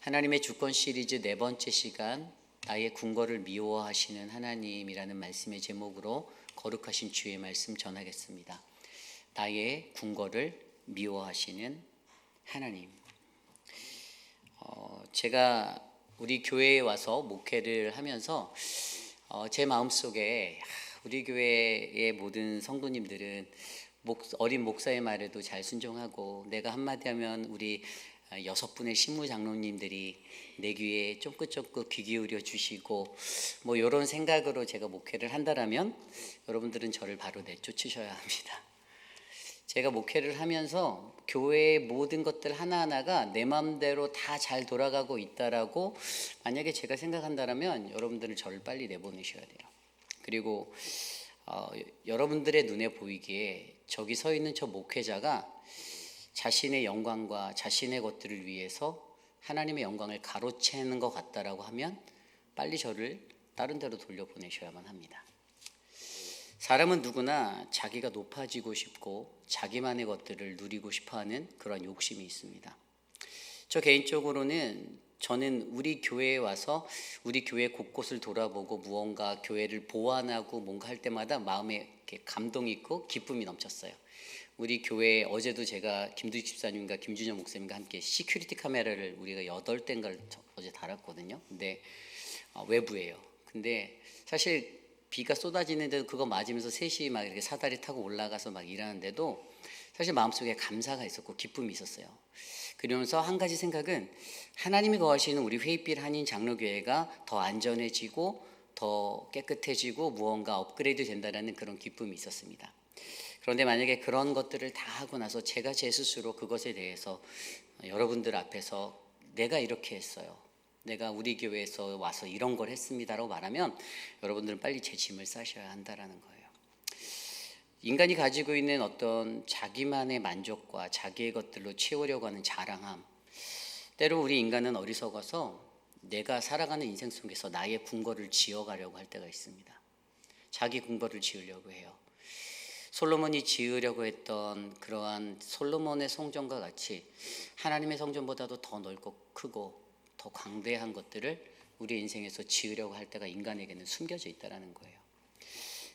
하나님의 주권 시리즈 네 번째 시간, 나의 궁궐을 미워하시는 하나님이라는 말씀의 제목으로 거룩하신 주의 말씀 전하겠습니다. 나의 궁궐을 미워하시는 하나님. 제가 우리 교회에 와서 목회를 하면서 제 마음속에 우리 교회의 모든 성도님들은 어린 목사의 말에도 잘 순종하고, 내가 한마디 하면 우리 6분의 신무 장로님들이 내 귀에 쫑긋쫑긋 귀 기울여 주시고, 이런 생각으로 제가 목회를 한다라면 여러분들은 저를 바로 내쫓으셔야 합니다. 제가 목회를 하면서 교회의 모든 것들 하나하나가 내 마음대로 다 잘 돌아가고 있다라고 만약에 제가 생각한다라면 여러분들은 저를 빨리 내보내셔야 돼요. 그리고 여러분들의 눈에 보이기에 저기 서 있는 저 목회자가 자신의 영광과 자신의 것들을 위해서 하나님의 영광을 가로채는 것 같다라고 하면 빨리 저를 다른 데로 돌려보내셔야만 합니다. 사람은 누구나 자기가 높아지고 싶고 자기만의 것들을 누리고 싶어하는 그런 욕심이 있습니다. 저 개인적으로는 저는 우리 교회에 와서 우리 교회 곳곳을 돌아보고 무언가 교회를 보완하고 뭔가 할 때마다 마음에 이렇게 감동이 있고 기쁨이 넘쳤어요. 우리 교회에 어제도 제가 김두식 집사님과 김준현 목사님과 함께 시큐리티 카메라를 우리가 8대인가를 어제 달았거든요. 근데 외부예요. 근데 사실 비가 쏟아지는데도 그거 맞으면서 셋이 막 이렇게 사다리 타고 올라가서 막 일하는데도 사실 마음속에 감사가 있었고 기쁨이 있었어요. 그러면서 한 가지 생각은, 하나님이 거하시는 우리 회의빛 한인 장로교회가 더 안전해지고 더 깨끗해지고 무언가 업그레이드 된다는 그런 기쁨이 있었습니다. 그런데 만약에 그런 것들을 다 하고 나서 제가 제 스스로 그것에 대해서 여러분들 앞에서 내가 이렇게 했어요, 내가 우리 교회에서 와서 이런 걸 했습니다라고 말하면 여러분들은 빨리 제 짐을 싸셔야 한다라는 거예요. 인간이 가지고 있는 어떤 자기만의 만족과 자기의 것들로 채우려고 하는 자랑함, 때로 우리 인간은 어리석어서 내가 살아가는 인생 속에서 나의 궁궐을 지어가려고 할 때가 있습니다. 자기 궁궐을 지으려고 해요. 솔로몬이 지으려고 했던 그러한 솔로몬의 성전과 같이 하나님의 성전보다도 더 넓고 크고 더 광대한 것들을 우리 인생에서 지으려고 할 때가 인간에게는 숨겨져 있다는 거예요.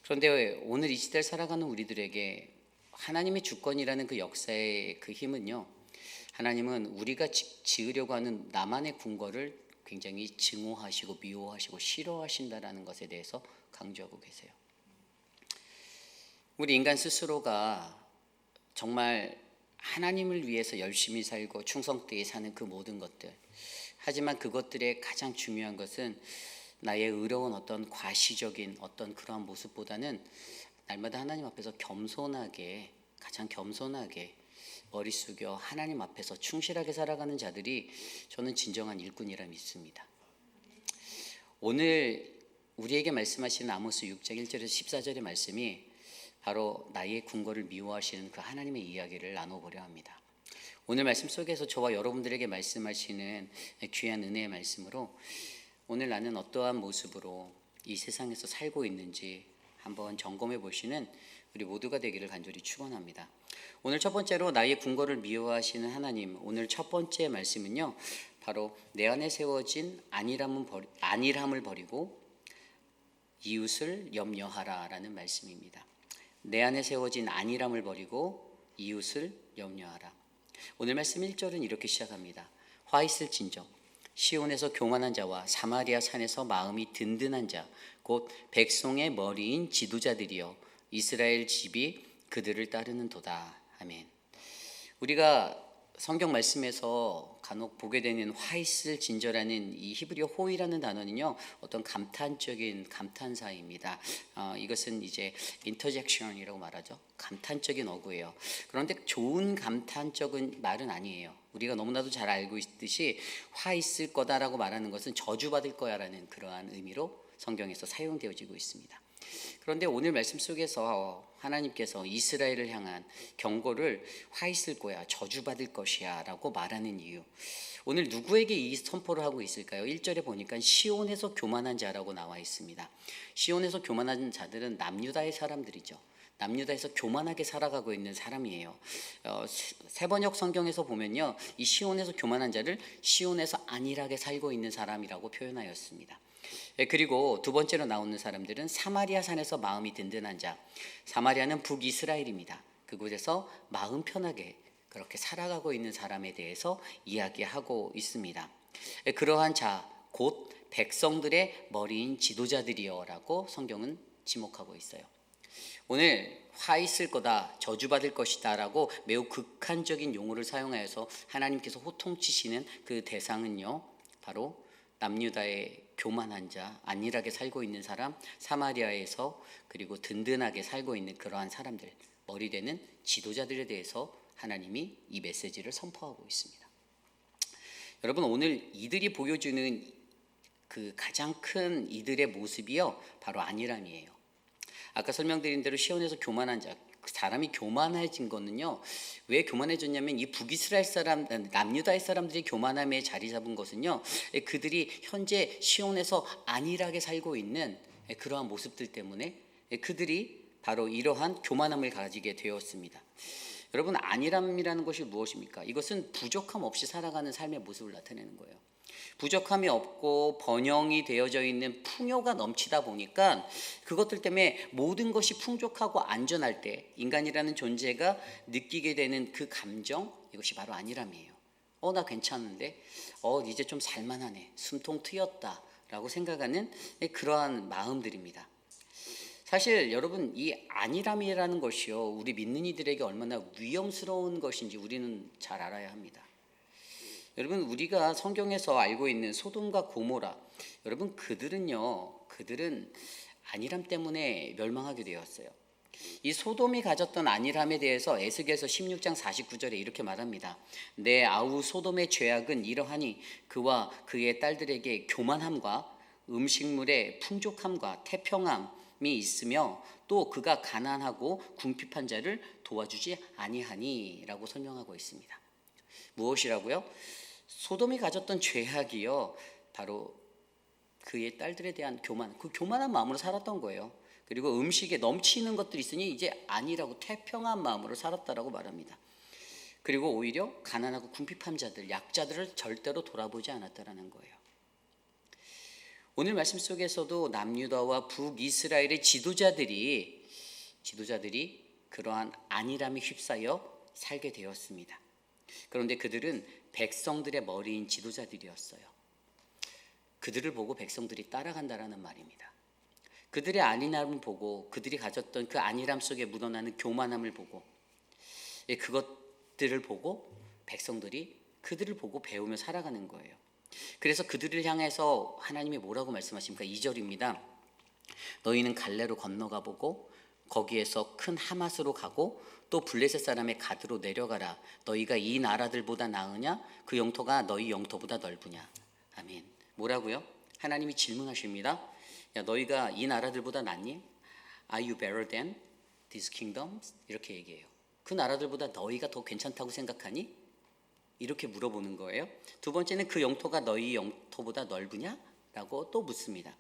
그런데 오늘 이 시대를 살아가는 우리들에게 하나님의 주권이라는 그 역사의 그 힘은요, 하나님은 우리가 지으려고 하는 나만의 궁궐을 굉장히 증오하시고 미워하시고 싫어하신다는 것에 대해서 강조하고 계세요. 우리 인간 스스로가 정말 하나님을 위해서 열심히 살고 충성되게 사는 그 모든 것들, 하지만 그것들의 가장 중요한 것은 나의 의로운 어떤 과시적인 어떤 그러한 모습보다는 날마다 하나님 앞에서 겸손하게, 가장 겸손하게 머리 숙여 하나님 앞에서 충실하게 살아가는 자들이 저는 진정한 일꾼이라 믿습니다. 오늘 우리에게 말씀하시는 아모스 6장 1절에서 14절의 말씀이 바로 나의 궁궐을 미워하시는 그 하나님의 이야기를 나눠보려 합니다. 오늘 말씀 속에서 저와 여러분들에게 말씀하시는 귀한 은혜의 말씀으로 오늘 나는 어떠한 모습으로 이 세상에서 살고 있는지 한번 점검해 보시는 우리 모두가 되기를 간절히 축원합니다. 오늘 첫 번째로 나의 궁궐을 미워하시는 하나님, 오늘 첫 번째 말씀은요, 바로 내 안에 세워진 안일함을 버리고 이웃을 염려하라라는 말씀입니다. 내 안에 세워진 안일함을 버리고 이웃을 염려하라. 오늘 말씀 1절은 이렇게 시작합니다. 화 있을진저 시온에서 교만한 자와 사마리아 산에서 마음이 든든한 자, 곧 백성의 머리인 지도자들이여 이스라엘 집이 그들을 따르는도다. 아멘. 우리가 성경 말씀에서 간혹 보게 되는 화 있을 진저라는 이 히브리어 호이라는 단어는요, 어떤 감탄적인 감탄사입니다. 이것은 이제 인터젝션이라고 말하죠. 감탄적인 어구예요. 그런데 좋은 감탄적인 말은 아니에요. 우리가 너무나도 잘 알고 있듯이 화 있을 거다라고 말하는 것은 저주받을 거야라는 그러한 의미로 성경에서 사용되어지고 있습니다. 그런데 오늘 말씀 속에서 하나님께서 이스라엘을 향한 경고를 화 있을 거야, 저주받을 것이야 라고 말하는 이유, 오늘 누구에게 이 선포를 하고 있을까요? 1절에 보니까 시온에서 교만한 자라고 나와 있습니다. 시온에서 교만한 자들은 남유다의 사람들이죠. 남유다에서 교만하게 살아가고 있는 사람이에요. 세번역 성경에서 보면요, 이 시온에서 교만한 자를 시온에서 안일하게 살고 있는 사람이라고 표현하였습니다. 그리고 두 번째로 나오는 사람들은 사마리아 산에서 마음이 든든한 자. 사마리아는 북이스라엘입니다. 그곳에서 마음 편하게 그렇게 살아가고 있는 사람에 대해서 이야기하고 있습니다. 그러한 자, 곧 백성들의 머리인 지도자들이여라고 성경은 지목하고 있어요. 오늘 화 있을 거다, 저주받을 것이다 라고 매우 극한적인 용어를 사용하여서 하나님께서 호통치시는 그 대상은요, 바로 남유다의 교만한 자, 안일하게 살고 있는 사람, 사마리아에서 그리고 든든하게 살고 있는 그러한 사람들, 머리되는 지도자들에 대해서 하나님이 이 메시지를 선포하고 있습니다. 여러분, 오늘 이들이 보여주는 그 가장 큰 이들의 모습이요, 바로 안일함이에요. 아까 설명드린 대로 시온에서 교만한 자, 사람이 교만해진 거는요, 왜 교만해졌냐면 이 북이스라엘 사람, 남유다의 사람들이 교만함에 자리 잡은 것은요, 그들이 현재 시온에서 안일하게 살고 있는 그러한 모습들 때문에 그들이 바로 이러한 교만함을 가지게 되었습니다. 여러분, 안일함이라는 것이 무엇입니까? 이것은 부족함 없이 살아가는 삶의 모습을 나타내는 거예요. 부족함이 없고 번영이 되어져 있는 풍요가 넘치다 보니까 그것들 때문에 모든 것이 풍족하고 안전할 때 인간이라는 존재가 느끼게 되는 그 감정, 이것이 바로 안일함이에요. 나 괜찮은데, 이제 좀 살만하네, 숨통 트였다 라고 생각하는 그러한 마음들입니다. 사실 여러분, 이 안일함이라는 것이요, 우리 믿는 이들에게 얼마나 위험스러운 것인지 우리는 잘 알아야 합니다. 여러분, 우리가 성경에서 알고 있는 소돔과 고모라, 여러분 그들은 안일함 때문에 멸망하게 되었어요. 이 소돔이 가졌던 안일함에 대해서 에스겔서 16장 49절에 이렇게 말합니다. 내 아우 소돔의 죄악은 이러하니 그와 그의 딸들에게 교만함과 음식물의 풍족함과 태평함이 있으며 또 그가 가난하고 궁핍한 자를 도와주지 아니하니 라고 설명하고 있습니다. 무엇이라고요? 소돔이 가졌던 죄악이요, 바로 그의 딸들에 대한 교만, 그 교만한 마음으로 살았던 거예요. 그리고 음식에 넘치는 것들이 있으니 이제 아니라고 태평한 마음으로 살았다라고 말합니다. 그리고 오히려 가난하고 궁핍한 자들, 약자들을 절대로 돌아보지 않았다라는 거예요. 오늘 말씀 속에서도 남유다와 북이스라엘의 지도자들이 그러한 안일함에 휩싸여 살게 되었습니다. 그런데 그들은 백성들의 머리인 지도자들이었어요. 그들을 보고 백성들이 따라간다라는 말입니다. 그들의 안일함을 보고, 그들이 가졌던 그 안일함 속에 묻어나는 교만함을 보고, 그것들을 보고 백성들이 그들을 보고 배우며 살아가는 거예요. 그래서 그들을 향해서 하나님이 뭐라고 말씀하십니까? 2절입니다. 너희는 갈레로 건너가 보고 거기에서 큰 하맛으로 가고 또 블레셋 사람의 가드로 내려가라. 너희가 이 나라들보다 나으냐? 그 영토가 너희 영토보다 넓으냐? 아멘. 뭐라고요? 하나님이 질문하십니다. 야, 너희가 이 나라들보다 낫니? Are you better than these kingdoms? 이렇게 얘기해요. 그 나라들보다 너희가 더 괜찮다고 생각하니? 이렇게 물어보는 거예요. 두 번째는 그 영토가 너희 영토보다 넓으냐? 라고 또 묻습니다.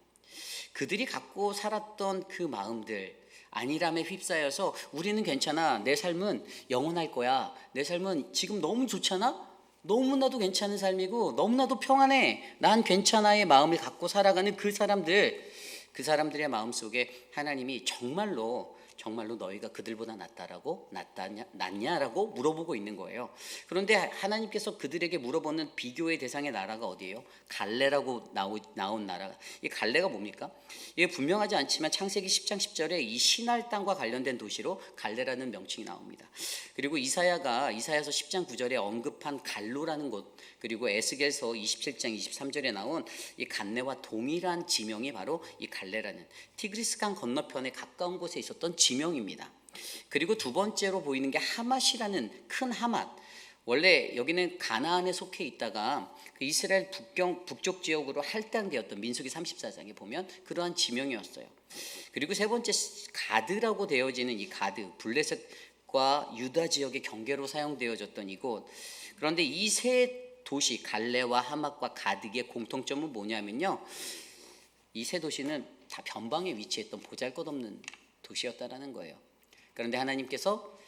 그들이 갖고 살았던 그 마음들, 안일함에 휩싸여서 우리는 괜찮아, 내 삶은 영원할 거야, 내 삶은 지금 너무 좋잖아, 너무나도 괜찮은 삶이고 너무나도 평안해, 난 괜찮아의 마음을 갖고 살아가는 그 사람들의 마음속에 하나님이 정말로 너희가 그들보다 낫냐라고 물어보고 있는 거예요. 그런데 하나님께서 그들에게 물어보는 비교의 대상의 나라가 어디예요? 갈레라고 나온 나라. 이 갈레가 뭡니까? 이게 분명하지 않지만 창세기 10장 10절에 이 시날 땅과 관련된 도시로 갈레라는 명칭이 나옵니다. 그리고 이사야서 10장 9절에 언급한 갈로라는 곳, 그리고 에스겔서 27장 23절에 나온 이 간네와 동일한 지명이 바로 이 갈레라는 티그리스강 건너편에 가까운 곳에 있었던 지명입니다. 그리고 두 번째로 보이는 게 하맛이라는 큰 하맛. 원래 여기는 가나안에 속해 있다가 그 이스라엘 북쪽 지역으로 할당되었던 민수기 34장에 보면 그러한 지명이었어요. 그리고 세 번째 가드라고 되어지는 이 가드, 블레셋과 유다 지역의 경계로 사용되어졌던 이곳. 그런데 이 세 도시 갈레와 하맛과 가드의 공통점은 뭐냐면요, 이 세 도시는 다 변방에 위치했던 보잘것없는 도시였다라는 거예요. 그런데 하나님께서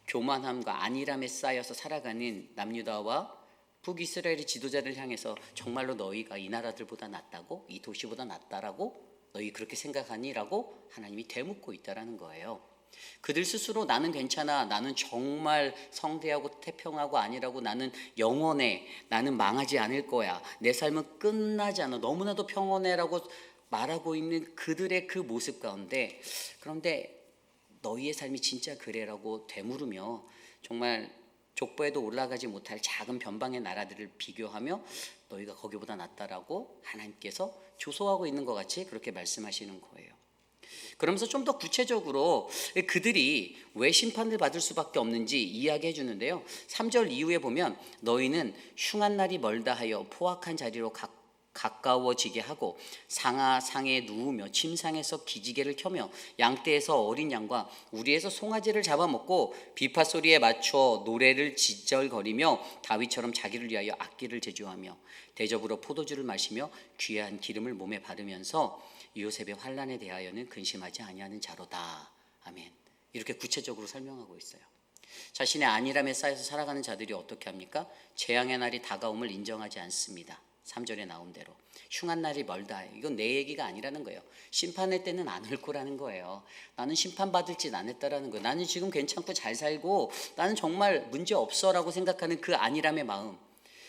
교만함과 안일함에 쌓여서 살아가는 남유다와 북이스라엘의 지도자를 향해서 정말로 너희가 이 나라들보다 낫다고? 이 도시보다 낫다라고? 너희 그렇게 생각하니?라고 하나님이 되묻고 있다라는 거예요. 그들 스스로 나는 괜찮아, 나는 정말 성대하고 태평하고 아니라고, 나는 영원해, 나는 망하지 않을 거야, 내 삶은 끝나지 않아, 너무나도 평온해라고 말하고 있는 그들의 그 모습 가운데, 그런데 너희의 삶이 진짜 그래라고 되물으며 정말 족보에도 올라가지 못할 작은 변방의 나라들을 비교하며 너희가 거기보다 낫다라고 하나님께서 조소하고 있는 것 같이 그렇게 말씀하시는 거예요. 그러면서 좀 더 구체적으로 그들이 왜 심판을 받을 수밖에 없는지 이야기해 주는데요. 3절 이후에 보면 너희는 흉한 날이 멀다 하여 포악한 자리로 가까워지게 하고 상하상에 누우며 침상에서 기지개를 켜며 양떼에서 어린 양과 우리에서 송아지를 잡아먹고 비파 소리에 맞춰 노래를 지절거리며 다윗처럼 자기를 위하여 악기를 제조하며 대접으로 포도주를 마시며 귀한 기름을 몸에 바르면서 요셉의 환난에 대하여는 근심하지 아니하는 자로다. 아멘. 이렇게 구체적으로 설명하고 있어요. 자신의 안일함에 쌓여서 살아가는 자들이 어떻게 합니까? 재앙의 날이 다가옴을 인정하지 않습니다. 3절에 나온 대로 흉한 날이 멀다. 이건 내 얘기가 아니라는 거예요. 심판의 때는 안 올 거라는 거예요. 나는 심판받을 짓 안 했다라는 거예요. 나는 지금 괜찮고 잘 살고 나는 정말 문제 없어라고 생각하는 그 안일함의 마음.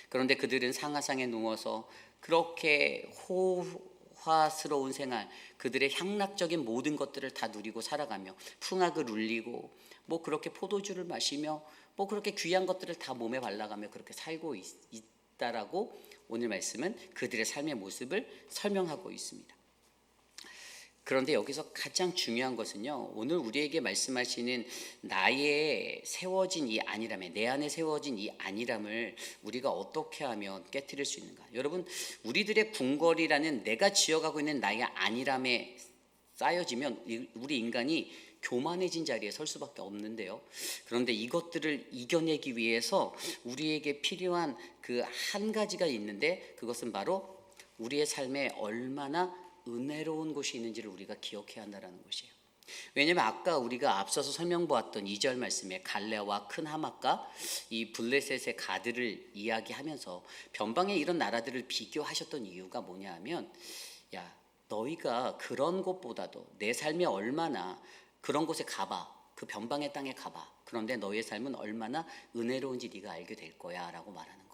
그런데 그들은 상하상에 누워서 그렇게 호화스러운 생활, 그들의 향락적인 모든 것들을 다 누리고 살아가며 풍악을 울리고 뭐 그렇게 포도주를 마시며 뭐 그렇게 귀한 것들을 다 몸에 발라가며 그렇게 살고 있다라고 오늘 말씀은 그들의 삶의 모습을 설명하고 있습니다. 그런데 여기서 가장 중요한 것은요, 오늘 우리에게 말씀하시는 나의 세워진 이 안일함에, 내 안에 세워진 이 안일함을 우리가 어떻게 하면 깨트릴 수 있는가. 여러분, 우리들의 궁궐이라는 내가 지어가고 있는 나의 안일함에 쌓여지면 우리 인간이 교만해진 자리에 설 수밖에 없는데요. 그런데 이것들을 이겨내기 위해서 우리에게 필요한 그 한 가지가 있는데, 그것은 바로 우리의 삶에 얼마나 은혜로운 곳이 있는지를 우리가 기억해야 한다는 것이에요. 왜냐하면 아까 우리가 앞서서 설명보았던 2절 말씀에 갈레와 큰 하맛과 이 블레셋의 가드를 이야기하면서 변방의 이런 나라들을 비교하셨던 이유가 뭐냐 하면, 야, 너희가 그런 곳보다도 내 삶이 얼마나, 그런 곳에 가봐, 그 변방의 땅에 가봐, 그런데 너희의 삶은 얼마나 은혜로운지 네가 알게 될 거야 라고 말하는 거예요.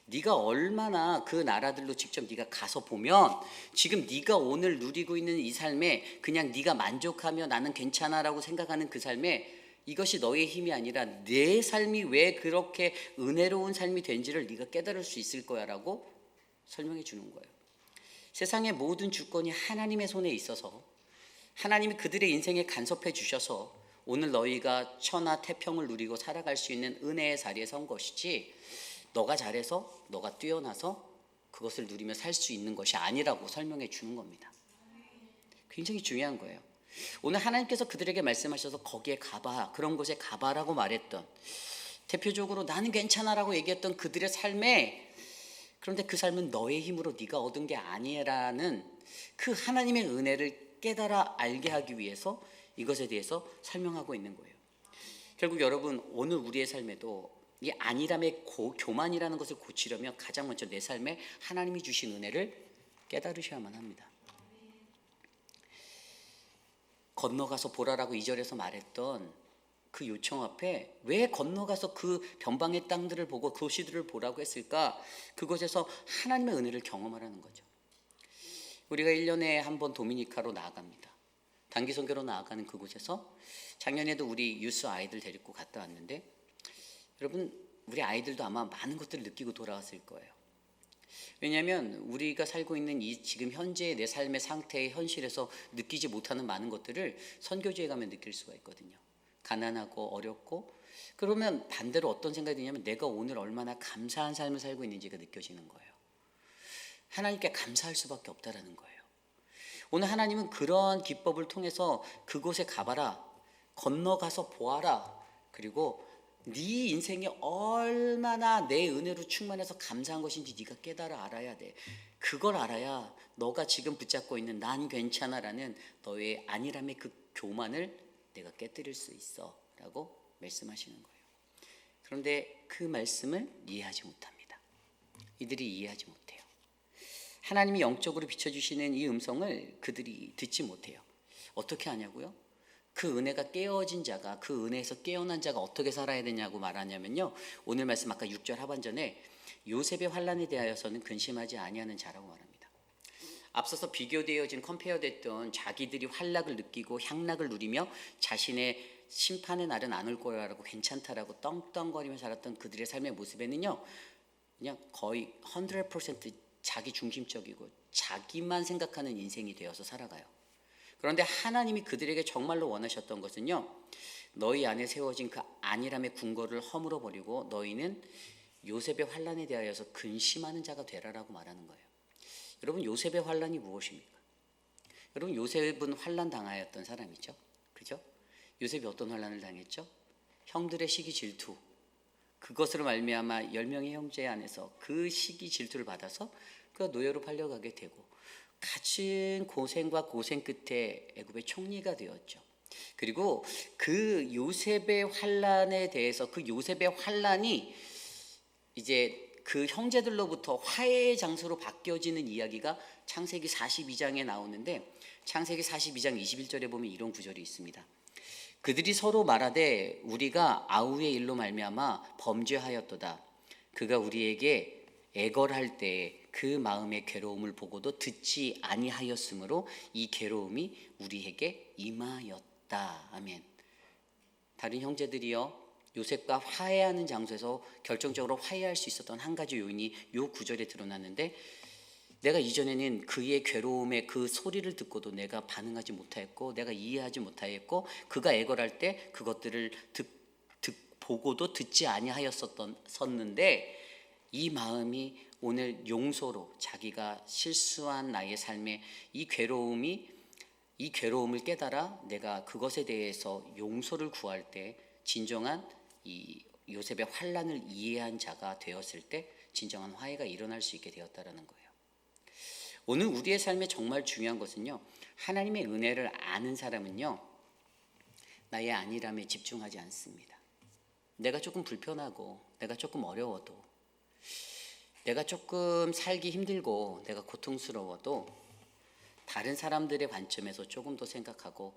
네가 얼마나 그 나라들로 직접 네가 가서 보면 지금 네가 오늘 누리고 있는 이 삶에 그냥 네가 만족하며 나는 괜찮아라고 생각하는 그 삶에 이것이 너의 힘이 아니라 내 삶이 왜 그렇게 은혜로운 삶이 된지를 네가 깨달을 수 있을 거야 라고 설명해 주는 거예요. 세상의 모든 주권이 하나님의 손에 있어서 하나님이 그들의 인생에 간섭해 주셔서 오늘 너희가 천하 태평을 누리고 살아갈 수 있는 은혜의 자리에 선 것이지, 너가 잘해서 너가 뛰어나서 그것을 누리며 살 수 있는 것이 아니라고 설명해 주는 겁니다. 굉장히 중요한 거예요. 오늘 하나님께서 그들에게 말씀하셔서 거기에 가봐, 그런 곳에 가봐라고 말했던, 대표적으로 나는 괜찮아라고 얘기했던 그들의 삶에, 그런데 그 삶은 너의 힘으로 네가 얻은 게 아니라는 그 하나님의 은혜를 깨달아 알게 하기 위해서 이것에 대해서 설명하고 있는 거예요. 결국 여러분, 오늘 우리의 삶에도 이 안일함의 교만이라는 것을 고치려면 가장 먼저 내 삶에 하나님이 주신 은혜를 깨달으셔야만 합니다. 건너가서 보라라고 2절에서 말했던 그 요청 앞에 왜 건너가서 그 변방의 땅들을 보고 도시들을 보라고 했을까? 그곳에서 하나님의 은혜를 경험하라는 거죠. 우리가 1년에 한 번 도미니카로 나아갑니다. 단기 선교로 나아가는 그곳에서 작년에도 우리 유스 아이들 데리고 갔다 왔는데, 여러분, 우리 아이들도 아마 많은 것들을 느끼고 돌아왔을 거예요. 왜냐하면 우리가 살고 있는 이 지금 현재의 내 삶의 상태의 현실에서 느끼지 못하는 많은 것들을 선교지에 가면 느낄 수가 있거든요. 가난하고 어렵고, 그러면 반대로 어떤 생각이 드냐면 내가 오늘 얼마나 감사한 삶을 살고 있는지가 느껴지는 거예요. 하나님께 감사할 수밖에 없다라는 거예요. 오늘 하나님은 그런 기법을 통해서 그곳에 가봐라, 건너가서 보아라, 그리고 네 인생이 얼마나 내 은혜로 충만해서 감사한 것인지 네가 깨달아 알아야 돼. 그걸 알아야 너가 지금 붙잡고 있는 난 괜찮아라는 너의 안일함의 그 교만을 내가 깨뜨릴 수 있어 라고 말씀하시는 거예요. 그런데 그 말씀을 이해하지 못합니다. 이들이 이해하지 못해요. 하나님이 영적으로 비춰주시는 이 음성을 그들이 듣지 못해요. 어떻게 하냐고요? 그 은혜가 깨어진 자가, 그 은혜에서 깨어난 자가 어떻게 살아야 되냐고 말하냐면요, 오늘 말씀 아까 6절 하반전에 요셉의 환난에 대하여서는 근심하지 아니하는 자라고 말합니다. 앞서서 비교되어진, 컴페어됐던 자기들이 환락을 느끼고 향락을 누리며 자신의 심판의 날은 안 올 거라고 괜찮다라고 떵떵거리며 살았던 그들의 삶의 모습에는요, 그냥 거의 100% 자기 중심적이고 자기만 생각하는 인생이 되어서 살아가요. 그런데 하나님이 그들에게 정말로 원하셨던 것은요, 너희 안에 세워진 그 안일함의 궁궐을 허물어 버리고 너희는 요셉의 환난에 대하여서 근심하는 자가 되라라고 말하는 거예요. 여러분, 요셉의 환난이 무엇입니까? 여러분, 요셉은 환난 당하였던 사람이죠. 그죠? 요셉이 어떤 환난을 당했죠? 형들의 시기 질투, 그것으로 말미암아 10명의 형제 안에서 그 시기 질투를 받아서 그가 노예로 팔려가게 되고 갖은 고생과 고생 끝에 애굽의 총리가 되었죠. 그리고 그 요셉의 환난에 대해서, 그 요셉의 환난이 이제 그 형제들로부터 화해의 장소로 바뀌어지는 이야기가 창세기 42장에 나오는데, 창세기 42장 21절에 보면 이런 구절이 있습니다. 그들이 서로 말하되 우리가 아우의 일로 말미암아 범죄하였도다. 그가 우리에게 애걸할 때에 그 마음의 괴로움을 보고도 듣지 아니하였으므로 이 괴로움이 우리에게 임하였다. 아멘. 다른 형제들이요, 요셉과 화해하는 장소에서 결정적으로 화해할 수 있었던 한 가지 요인이 요 구절에 드러났는데, 내가 이전에는 그의 괴로움의 그 소리를 듣고도 내가 반응하지 못하였고 내가 이해하지 못하였고 그가 애걸할 때 그것들을 보고도 듣지 아니하였었는데, 이 마음이 오늘 용서로, 자기가 실수한 나의 삶에 이 괴로움을 깨달아 내가 그것에 대해서 용서를 구할 때 진정한 이 요셉의 환난을 이해한 자가 되었을 때 진정한 화해가 일어날 수 있게 되었다라는 거예요. 오늘 우리의 삶에 정말 중요한 것은요, 하나님의 은혜를 아는 사람은요, 나의 안일함에 집중하지 않습니다. 내가 조금 불편하고 내가 조금 어려워도, 내가 조금 살기 힘들고 내가 고통스러워도 다른 사람들의 관점에서 조금 더 생각하고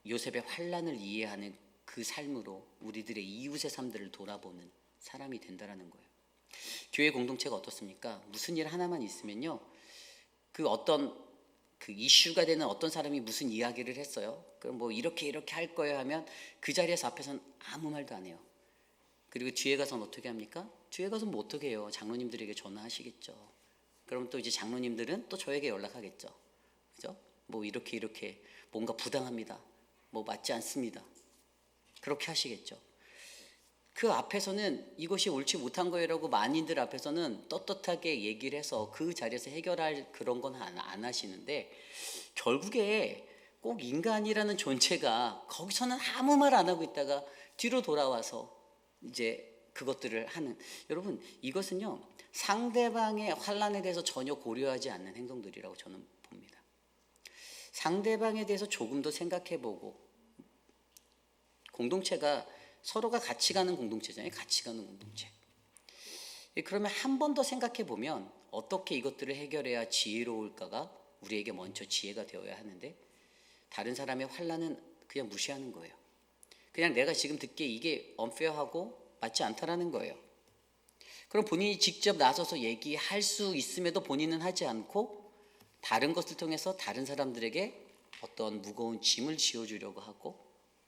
요셉의 환난을 이해하는 그 삶으로 우리들의 이웃의 삶들을 돌아보는 사람이 된다라는 거예요. 교회 공동체가 어떻습니까? 무슨 일 하나만 있으면요, 그 어떤 그 이슈가 되는 어떤 사람이 무슨 이야기를 했어요. 그럼 뭐 이렇게 할 거예요 하면 그 자리에서 앞에서는 아무 말도 안 해요. 그리고 뒤에 가서는 어떻게 합니까? 뒤에 가서 뭐 어떻게 해요? 장로님들에게 전화하시겠죠. 그럼 또 이제 장로님들은 또 저에게 연락하겠죠. 그죠? 뭐 이렇게 뭔가 부당합니다. 뭐 맞지 않습니다. 그렇게 하시겠죠. 그 앞에서는 이것이 옳지 못한 거라고 많이들 앞에서는 떳떳하게 얘기를 해서 그 자리에서 해결할 그런 건 안 하시는데, 결국에 꼭 인간이라는 존재가 거기서는 아무 말 안 하고 있다가 뒤로 돌아와서 이제 그것들을 하는, 여러분, 이것은요 상대방의 환난에 대해서 전혀 고려하지 않는 행동들이라고 저는 봅니다. 상대방에 대해서 조금 더 생각해보고, 공동체가 서로가 같이 가는 공동체잖아요. 같이 가는 공동체. 그러면 한 번 더 생각해 보면 어떻게 이것들을 해결해야 지혜로울까가 우리에게 먼저 지혜가 되어야 하는데, 다른 사람의 환난은 그냥 무시하는 거예요. 그냥 내가 지금 듣기에 이게 unfair하고 맞지 않다라는 거예요. 그럼 본인이 직접 나서서 얘기할 수 있음에도 본인은 하지 않고 다른 것을 통해서 다른 사람들에게 어떤 무거운 짐을 지어주려고 하고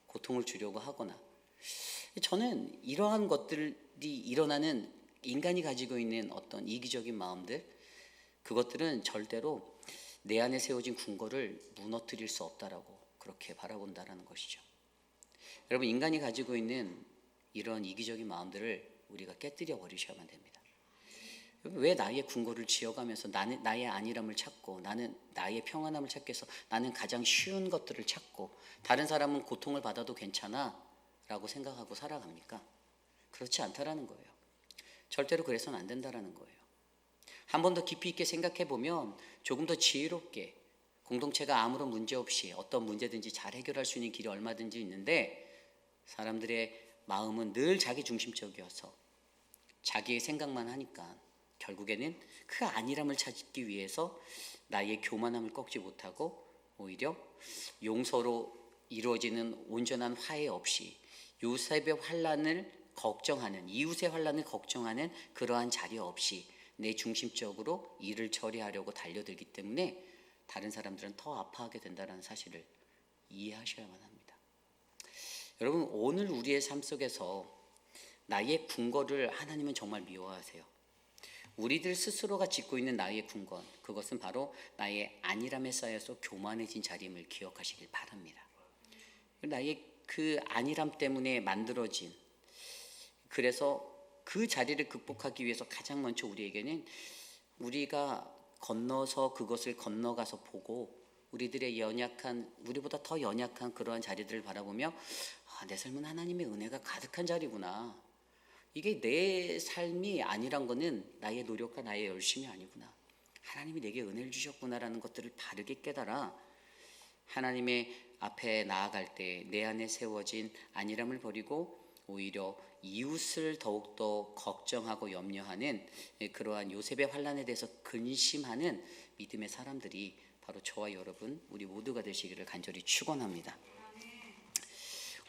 고통을 주려고 하거나, 저는 이러한 것들이 일어나는 인간이 가지고 있는 어떤 이기적인 마음들, 그것들은 절대로 내 안에 세워진 궁궐을 무너뜨릴 수 없다라고 그렇게 바라본다라는 것이죠. 여러분, 인간이 가지고 있는 이런 이기적인 마음들을 우리가 깨뜨려 버리셔야만 됩니다. 왜 나의 궁궐을 지어가면서 나의 안일함을 찾고 나는 나의 평안함을 찾기 위해서 나는 가장 쉬운 것들을 찾고 다른 사람은 고통을 받아도 괜찮아 라고 생각하고 살아갑니까? 그렇지 않다라는 거예요. 절대로 그래서는 안 된다라는 거예요. 한 번 더 깊이 있게 생각해 보면 조금 더 지혜롭게 공동체가 아무런 문제 없이 어떤 문제든지 잘 해결할 수 있는 길이 얼마든지 있는데 사람들의 마음은 늘 자기 중심적이어서 자기의 생각만 하니까 결국에는 그 안일함을 찾기 위해서 나의 교만함을 꺾지 못하고 오히려 용서로 이루어지는 온전한 화해 없이 요셉의 환난을 걱정하는, 이웃의 환난을 걱정하는 그러한 자리 없이 내 중심적으로 일을 처리하려고 달려들기 때문에 다른 사람들은 더 아파하게 된다는 사실을 이해하셔야만 합니다. 여러분, 오늘 우리의 삶 속에서 나의 궁궐을 하나님은 정말 미워하세요. 우리들 스스로가 짓고 있는 나의 궁궐, 그것은 바로 나의 안일함에 쌓여서 교만해진 자리임을 기억하시길 바랍니다. 나의 그 안일함 때문에 만들어진, 그래서 그 자리를 극복하기 위해서 가장 먼저 우리에게는 우리가 건너서 그것을 건너가서 보고 우리들의 연약한, 우리보다 더 연약한 그러한 자리들을 바라보며 내 삶은 하나님의 은혜가 가득한 자리구나. 이게 내 삶이 아니란 거는 나의 노력과 나의 열심이 아니구나. 하나님이 내게 은혜를 주셨구나라는 것들을 바르게 깨달아 하나님의 앞에 나아갈 때 내 안에 세워진 안일함을 버리고 오히려 이웃을 더욱더 걱정하고 염려하는 그러한 요셉의 환난에 대해서 근심하는 믿음의 사람들이 바로 저와 여러분, 우리 모두가 되시기를 간절히 축원합니다.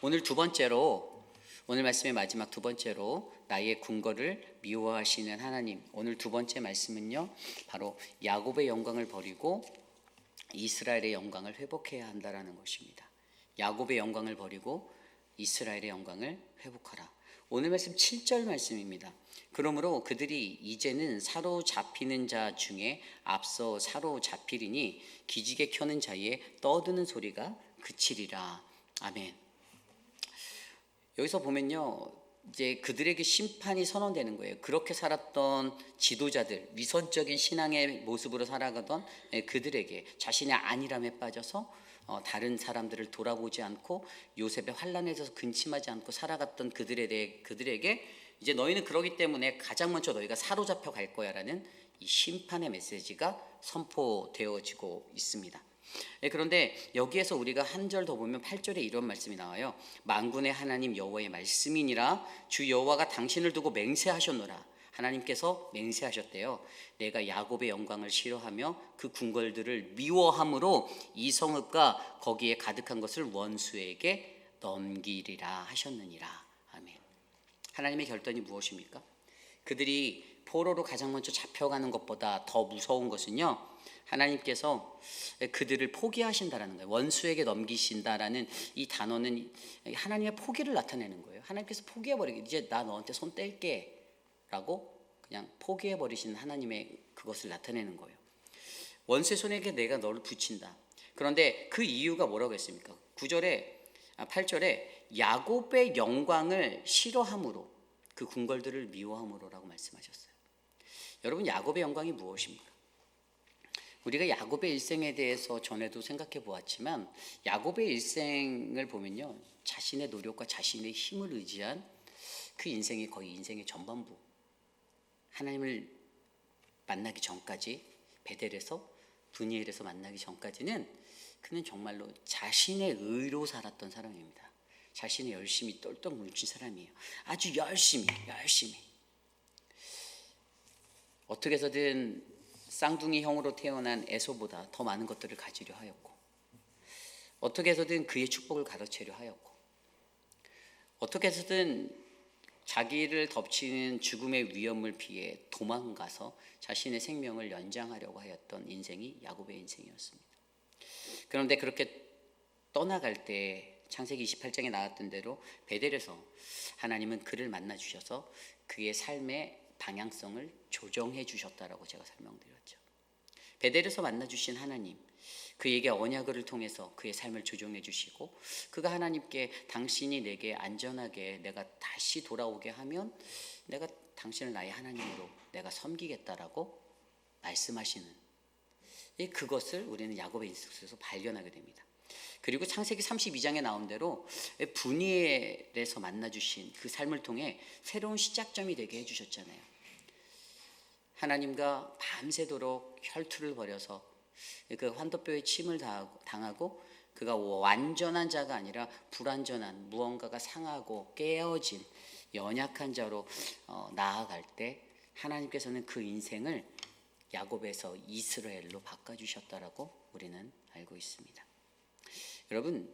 오늘 두 번째로, 오늘 말씀의 마지막 두 번째로 나의 궁궐을 미워하시는 하나님. 오늘 두 번째 말씀은요, 바로 야곱의 영광을 버리고 이스라엘의 영광을 회복해야 한다라는 것입니다. 야곱의 영광을 버리고 이스라엘의 영광을 회복하라. 오늘 말씀 7절 말씀입니다. 그러므로 그들이 이제는 사로잡히는 자 중에 앞서 사로잡히리니 기지개 켜는 자의 떠드는 소리가 그치리라. 아멘. 여기서 보면요, 이제 그들에게 심판이 선언되는 거예요. 그렇게 살았던 지도자들, 위선적인 신앙의 모습으로 살아가던 그들에게 자신의 안일함에 빠져서 다른 사람들을 돌아보지 않고 요셉의 환난에 대해서 근심하지 않고 살아갔던 그들에게 이제 너희는 그러기 때문에 가장 먼저 너희가 사로잡혀 갈 거야라는 이 심판의 메시지가 선포되어지고 있습니다. 그런데 여기에서 우리가 한 절 더 보면 8절에 이런 말씀이 나와요. 만군의 하나님 여호와의 말씀이니라. 주 여호와가 당신을 두고 맹세하셨노라. 하나님께서 맹세하셨대요. 내가 야곱의 영광을 싫어하며 그 궁궐들을 미워함으로 이 성읍과 거기에 가득한 것을 원수에게 넘기리라 하셨느니라. 아멘. 하나님의 결단이 무엇입니까? 그들이 포로로 가장 먼저 잡혀가는 것보다 더 무서운 것은요, 하나님께서 그들을 포기하신다라는 거예요. 원수에게 넘기신다라는 이 단어는 하나님의 포기를 나타내는 거예요. 하나님께서 포기해버리게, 이제 나 너한테 손 뗄게 라고 그냥 포기해버리신 하나님의 그것을 나타내는 거예요. 원수의 손에게 내가 너를 붙인다. 그런데 그 이유가 뭐라고 했습니까? 8절에 야곱의 영광을 싫어함으로 그 궁궐들을 미워함으로라고 말씀하셨어요. 여러분, 야곱의 영광이 무엇입니까? 우리가 야곱의 일생에 대해서 전에도 생각해 보았지만 야곱의 일생을 보면요, 자신의 노력과 자신의 힘을 의지한 그 인생이 거의 인생의 전반부, 하나님을 만나기 전까지, 베델에서 브니엘에서 만나기 전까지는 그는 정말로 자신의 의로 살았던 사람입니다. 자신의 열심히 똘똘 뭉친 사람이에요. 아주 열심히 어떻게 해서든 쌍둥이 형으로 태어난 에서보다 더 많은 것들을 가지려 하였고, 어떻게 해서든 그의 축복을 가로채려 하였고, 어떻게 해서든 자기를 덮치는 죽음의 위험을 피해 도망가서 자신의 생명을 연장하려고 하였던 인생이 야곱의 인생이었습니다. 그런데 그렇게 떠나갈 때 창세기 28장에 나왔던 대로 베델에서 하나님은 그를 만나 주셔서 그의 삶의 방향성을 조정해 주셨다라고 제가 설명드렸죠. 베델에서 만나 주신 하나님, 그에게 언약을 통해서 그의 삶을 조정해 주시고, 그가 하나님께 당신이 내게 안전하게 내가 다시 돌아오게 하면 내가 당신을 나의 하나님으로 내가 섬기겠다라고 말씀하시는, 그것을 우리는 야곱의 인생 속에서 발견하게 됩니다. 그리고 창세기 32장에 나온 대로 브니엘에서 만나주신 그 삶을 통해 새로운 시작점이 되게 해주셨잖아요. 하나님과 밤새도록 혈투를 벌여서 그 환도뼈에 침을 당하고 그가 완전한 자가 아니라 불완전한 무언가가 상하고 깨어진 연약한 자로 나아갈 때 하나님께서는 그 인생을 야곱에서 이스라엘로 바꿔주셨다라고 우리는 알고 있습니다. 여러분,